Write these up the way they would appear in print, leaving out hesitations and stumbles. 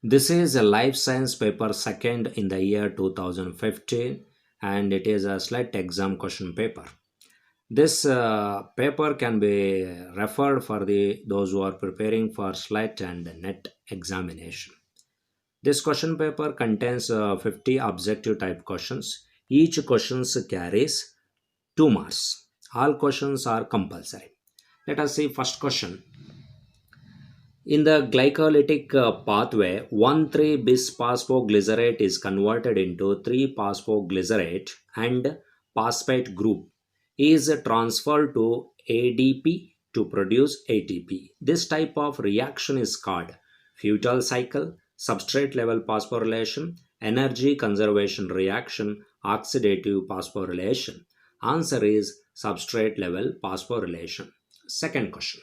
This is a life science paper second in the year 2015 and it is a SLET exam question paper. This paper can be referred for those who are preparing for SLET and NET examination. This question paper contains 50 objective type questions. Each question carries 2 marks. All questions are compulsory. Let us see first question. In the glycolytic pathway, 1,3-bis phosphoglycerate is converted into 3-phosphoglycerate and phosphate group is transferred to ADP to produce ATP. This type of reaction is called Fuel cycle, substrate level phosphorylation, energy conservation reaction, oxidative phosphorylation. Answer is substrate level phosphorylation. Second question.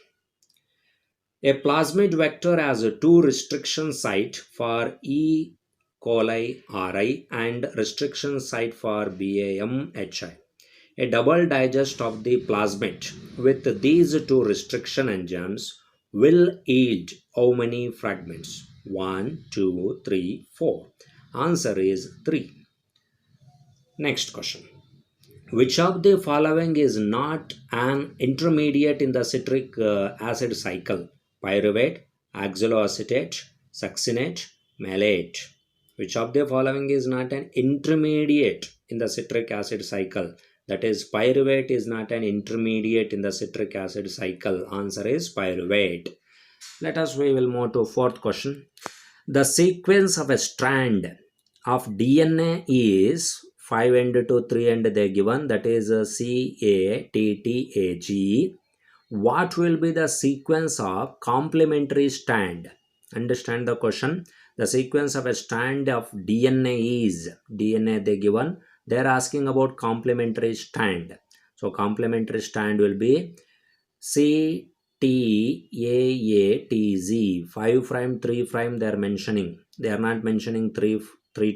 A plasmid vector has a two restriction site for E. coli Ri and restriction site for BAM Hi. A double digest of the plasmid with these two restriction enzymes will yield how many fragments? 1, 2, 3, 4. Answer is 3. Next question. Which of the following is not an intermediate in the citric acid cycle? Pyruvate, oxaloacetate, succinate, malate. Which of the following is not an intermediate in the citric acid cycle? That is, pyruvate is not an intermediate in the citric acid cycle. Answer is pyruvate. We will move to fourth question. The sequence of a strand of DNA is 5 end to 3 end they given, that is CATTAG. What will be the sequence of complementary strand? Understand the question. The sequence of a strand of DNA is DNA they given. They are asking about complementary strand. So complementary strand will be CTAATZ. 5 prime 3 prime they are mentioning. They are not mentioning 3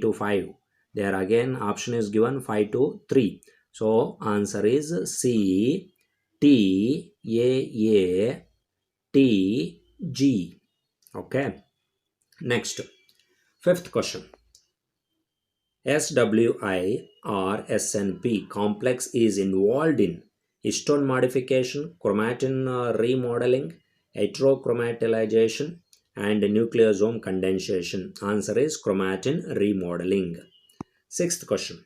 to 5. There again option is given 5 to 3. So answer is C T A A T G. Okay. Next, fifth question. SWI or SNP complex is involved in histone modification, chromatin remodeling, heterochromatillization, and nucleosome condensation. Answer is chromatin remodeling. Sixth question.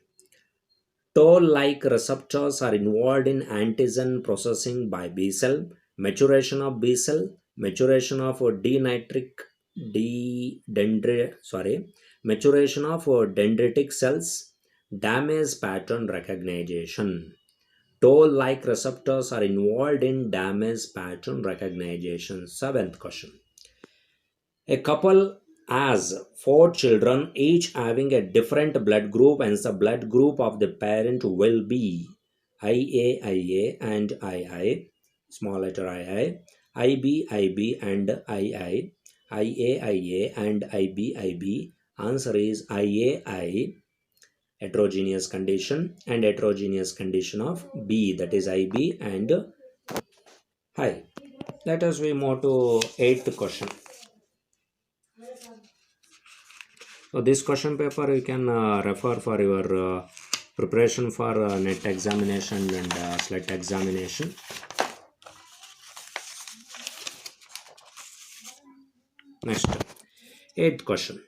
Toll-like receptors are involved in antigen processing by B cell, maturation of B cell, maturation of denitric maturation of dendritic cells, damage pattern recognition. Toll-like receptors are involved in damage pattern recognition. Seventh question. A couple has 4 children, each having a different blood group, and the blood group of the parent will be IA and II, small letter II, IB and II, IA and IB. Answer is IAI, heterogeneous condition, and heterogeneous condition of B, that is IB and I. Let us we move to eighth question. So this question paper you can refer for your preparation for NET examination and SLET examination. Next, eighth question.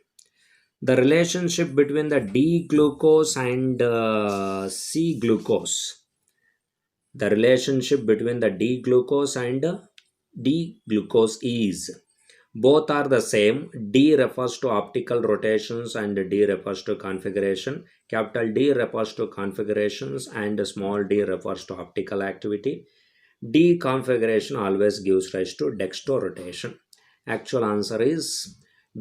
The relationship between the D glucose and C glucose. The relationship between the D glucose and D glucose is both are the same. D refers to optical rotations and D refers to configuration. Capital D refers to configurations and small d refers to optical activity. D configuration always gives rise to dextrorotation. Actual answer is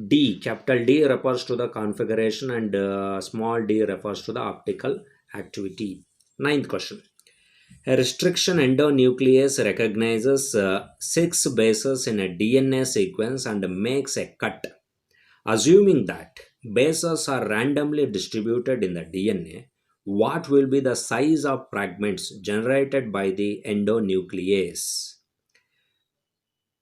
D. Capital D refers to the configuration and small d refers to the optical activity. Ninth question. A restriction endonuclease recognizes 6 bases in a DNA sequence and makes a cut. Assuming that bases are randomly distributed in the DNA, what will be the size of fragments generated by the endonuclease?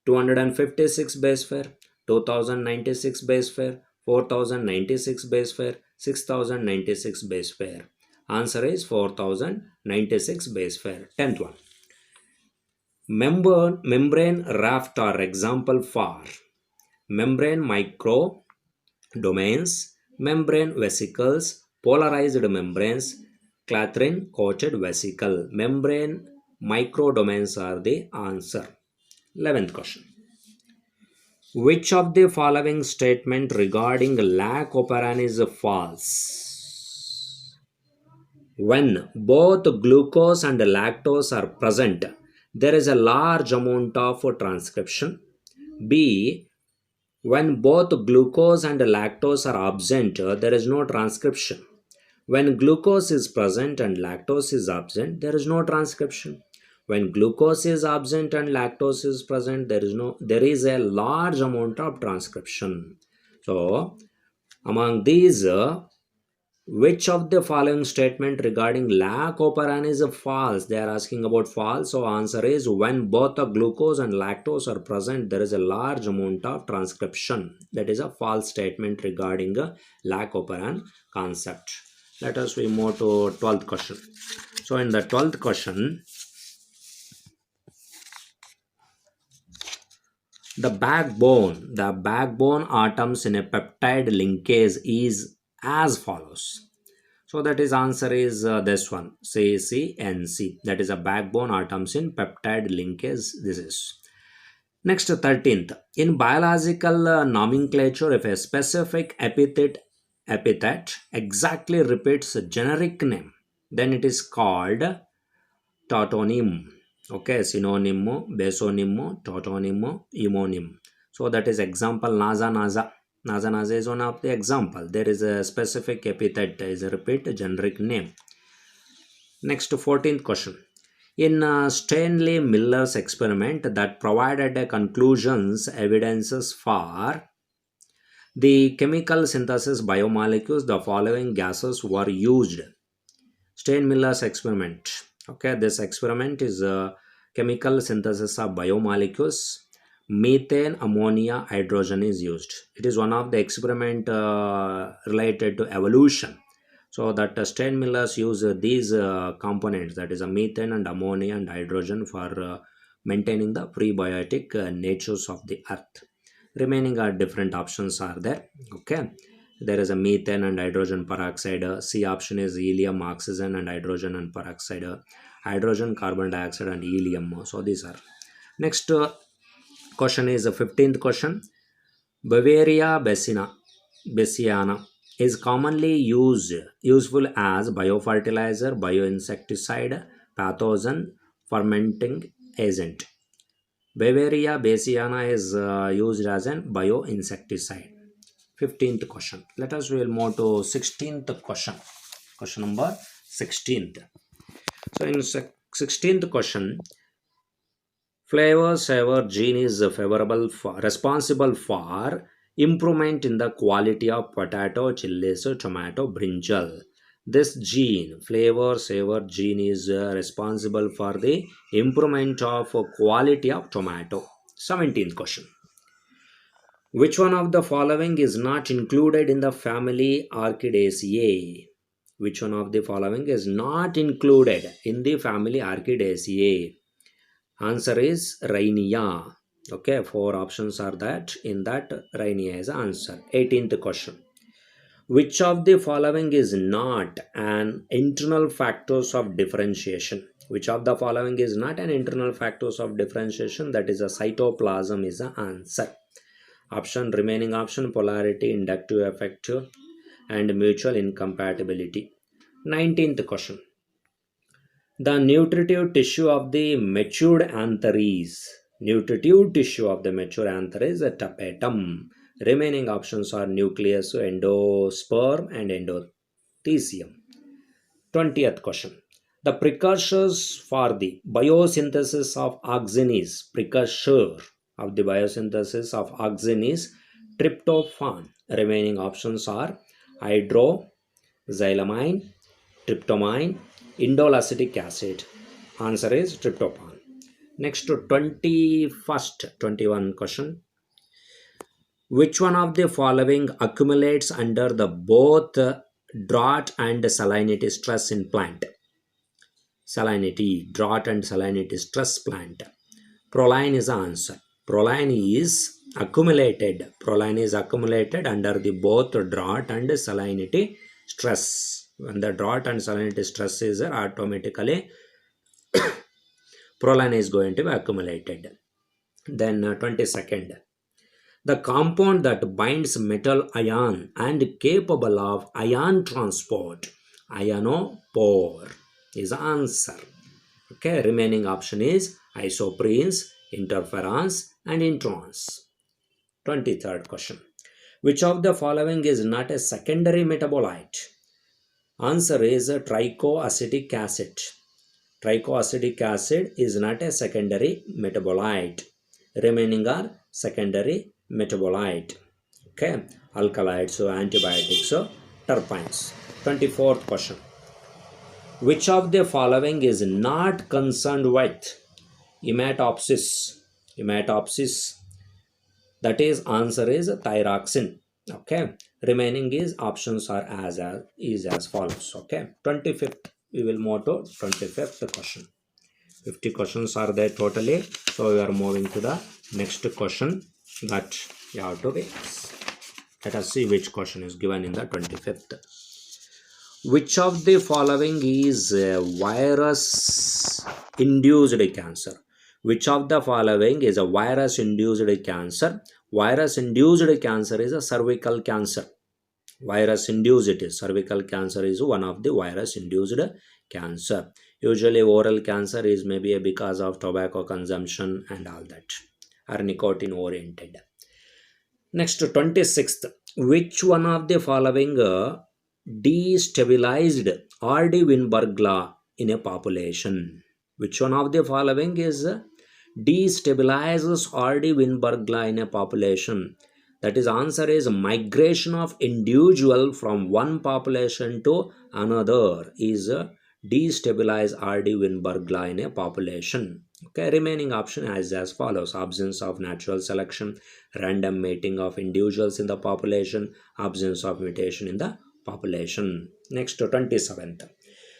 256 base pair, 2096 base pair, 4096 base pair, 6096 base pair. Answer is 4096 base pair. 10th one. Membrane raft are example for membrane micro domains, membrane vesicles, polarized membranes, clathrin coated vesicle. Membrane microdomains are the answer. 11th question. Which of the following statement regarding lac operan is false? When both glucose and lactose are present, there is a large amount of transcription. B. When both glucose and lactose are absent, there is no transcription. When glucose is present and lactose is absent, there is no transcription. When glucose is absent and lactose is present, there is a large amount of transcription. So, among these, which of the following statement regarding lac operan is false? They are asking about false. So answer is when both the glucose and lactose are present, there is a large amount of transcription. That is a false statement regarding lac operan concept. Let us we move to 12th question. So in the 12th question, the backbone atoms in a peptide linkage is as follows. So that is answer is this one, CCNC. That is a backbone atoms in peptide linkage. This is. Next, 13th. In biological nomenclature, if a specific epithet exactly repeats a generic name, then it is called tautonym. Okay, synonymo, basonymo, tautonymo, emonym. So that is example NASA. NASA is one of the example. There is a specific epithet is a repeat generic name. Next, 14th question. In Stanley Miller's experiment that provided conclusions, evidences for the chemical synthesis biomolecules, the following gases were used. Steinmiller's experiment. Okay, this experiment is a chemical synthesis of biomolecules. Methane, ammonia, hydrogen is used. It is one of the experiment related to evolution. So that Steinmiller's use these components, that is a methane and ammonia and hydrogen, for maintaining the prebiotic natures of the earth. Remaining are different options are there. Okay, there is a methane and hydrogen peroxide. C option is helium, oxygen and hydrogen and peroxide. Hydrogen, carbon dioxide and helium. So these are. Next question is the 15th question. Bavaria bassiana is commonly useful as biofertilizer, bioinsecticide, pathogen, fermenting agent. Bavaria bassiana is used as an bioinsecticide. 15th question. Let us will move to 16th question. Question number 16th. So in 16th question, flavor saver gene is responsible for improvement in the quality of potato, chilies, tomato, brinjal. This gene, flavor saver gene, is responsible for the improvement of quality of tomato. 17th question. Which one of the following is not included in the family Orchidaceae? Which one of the following is not included in the family Orchidaceae? Answer is Rhynia. Okay, 4 options are that. In that, Rhynia is the answer. 18th question. Which of the following is not an internal factors of differentiation? Which of the following is not an internal factors of differentiation? That is a cytoplasm is the answer. Remaining option, polarity, inductive effect and mutual incompatibility. 19th question. The nutritive tissue of the matured anther is. Nutritive tissue of the mature anther is a tapetum. Remaining options are nucleus, endosperm and endothecium. 20th question. The precursors for the biosynthesis of auxin is. Precursor of the biosynthesis of auxin is tryptophan. Remaining options are hydroxylamine, tryptamine, indole acetic acid. Answer is tryptophan. Next to 21st question. Which one of the following accumulates under the both drought and salinity stress in plant? Salinity, drought and salinity stress plant. Proline is the answer. Proline is accumulated. Proline is accumulated under the both drought and salinity stress. When the drought and salinity stress is there, automatically proline is going to be accumulated. Then 22nd. The compound that binds metal ion and capable of ion transport, ionophore, is the answer. Okay, remaining option is isoprenes, interferons, and introns. 23rd question. Which of the following is not a secondary metabolite? Answer is trichoacetic acid. Trichoacetic acid is not a secondary metabolite. Remaining are secondary metabolite. Okay, alkaloids, so antibiotics, so terpenes. 24th question. Which of the following is not concerned with hematopsis? Hematopsis. That is, answer is thyroxine. Okay. Remaining is options are as follows. Okay. 25th. We will move to 25th question. 50 questions are there totally. So we are moving to the next question that you have to raise. Let us see which question is given in the 25th. Which of the following is virus induced cancer? Which of the following is a virus induced cancer? Virus induced cancer is a cervical cancer. Virus induced, it is cervical cancer is one of the virus induced cancer. Usually oral cancer is maybe because of tobacco consumption and all that, or nicotine oriented. Next, 26th. Which one of the following destabilized R.D. Weinberg law in a population? Which one of the following is destabilizes R.D. Weinberg law in a population? That is, answer is migration of individual from one population to another is destabilize R.D. Weinberg law in a population. Okay, remaining option is as follows: absence of natural selection, random mating of individuals in the population, absence of mutation in the population. Next, 27th.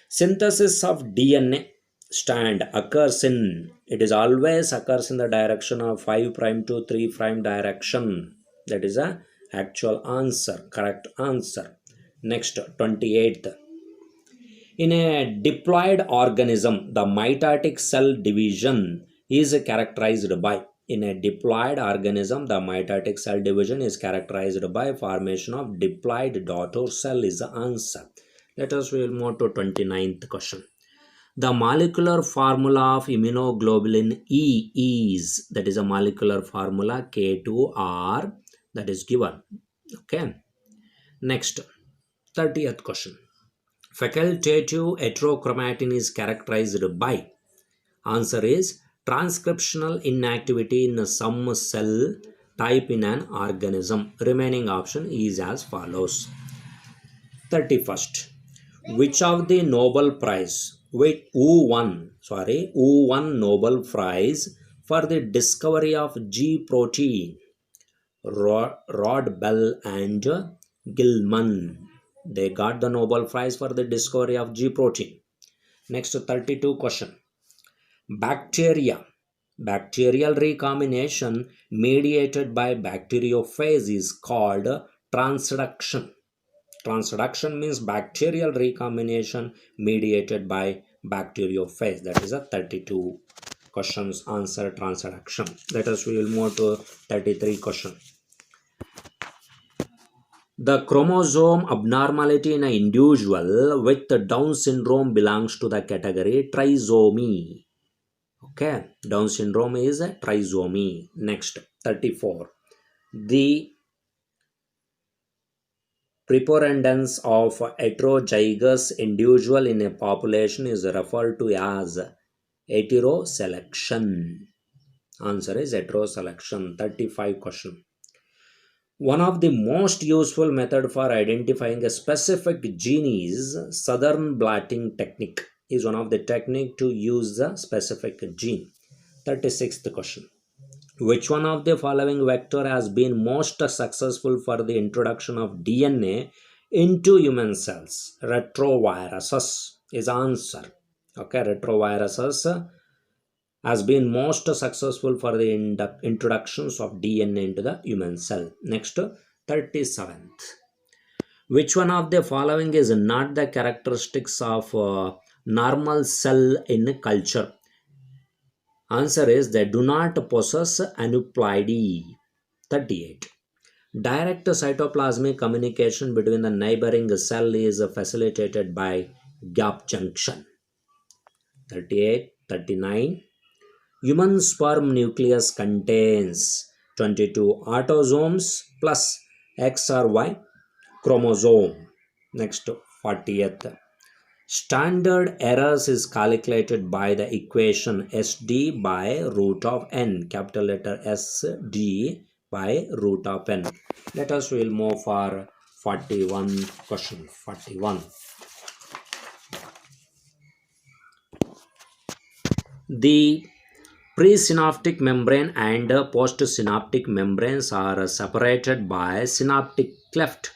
Synthesis of DNA strand occurs in, it is always occurs in the direction of 5' to 3' direction. That is a actual answer, correct answer. Next, 28th. In a diploid organism, the mitotic cell division is characterized by, in a diploid organism, the mitotic cell division is characterized by formation of diploid daughter cell is the answer. Let us will move to 29th question. The molecular formula of immunoglobulin E is, that is a molecular formula K2R, that is given. Okay. Next, 30th question. Facultative heterochromatin is characterized by, answer is transcriptional inactivity in some cell type in an organism. Remaining option is as follows. 31st. Which of the Nobel Prize, who won Nobel Prize for the discovery of G protein? Rod Bell and Gilman. They got the Nobel Prize for the discovery of G protein. Next, 32 question. Bacterial recombination mediated by bacteriophage is called transduction. Transduction means bacterial recombination mediated by bacteriophage. That is a 32 questions answer transduction. Let us we will move to 33 question. The chromosome abnormality in an individual with Down syndrome belongs to the category trisomy. Okay, Down syndrome is a trisomy. Next, 34. The preponderance of heterozygous individual in a population is referred to as heteroselection. Answer is heteroselection. 35 question. One of the most useful method for identifying a specific gene is southern blotting technique. Is one of the technique to use the specific gene. 36th question. Which one of the following vector has been most successful for the introduction of DNA into human cells? Retroviruses is answer. Okay, retroviruses has been most successful for the introductions of DNA into the human cell. Next, 37th. Which one of the following is not the characteristics of normal cell in culture? Answer is they do not possess aneuploidy. 38. Direct cytoplasmic communication between the neighboring cell is facilitated by gap junction. 38. 39. Human sperm nucleus contains 22 autosomes plus X or Y chromosome. Next, 40th. Standard errors is calculated by the equation SD by root of n, capital letter SD by root of n. Let us will move for 41 question. 41. The presynaptic membrane and postsynaptic membranes are separated by synaptic cleft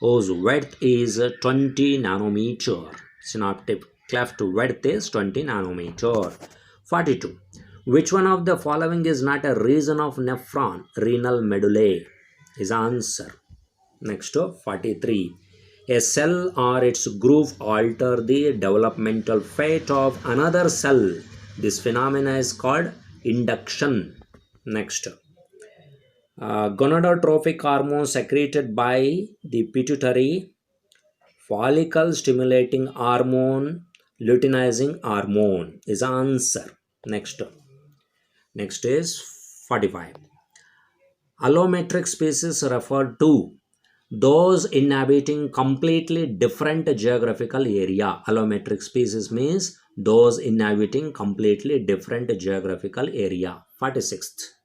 whose width is 20 nanometer. Synaptic cleft width is 20 nanometer. 42. Which one of the following is not a region of nephron? Renal medullae is answer. Next, 43. A cell or its group alter the developmental fate of another cell. This phenomenon is called induction. Next, gonadotrophic hormone secreted by the pituitary, follicle stimulating hormone, luteinizing hormone is answer. Next is 45. Allometric species refer to those inhabiting completely different geographical area. Allometric species means those inhabiting completely different geographical area. 46th.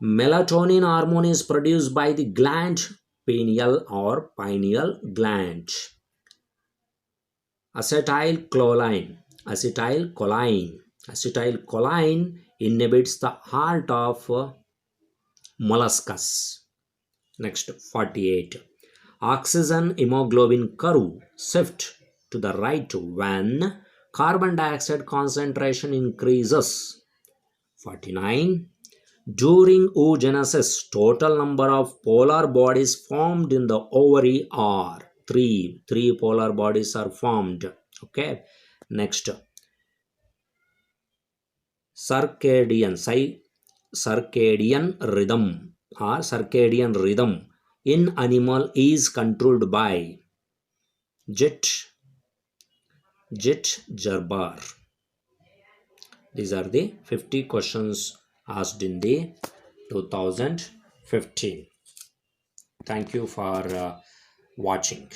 Melatonin hormone is produced by the gland pineal or pineal gland. Acetylcholine inhibits the halt of molluscus. Next, 48. Oxygen hemoglobin curve shift to the right when carbon dioxide concentration increases. 49. During oogenesis, total number of polar bodies formed in the ovary are 3. 3 polar bodies are formed. Okay. Next, circadian rhythm in animal is controlled by Jit-Gerber. These are the 50 questions asked in the 2015. Thank you for watching.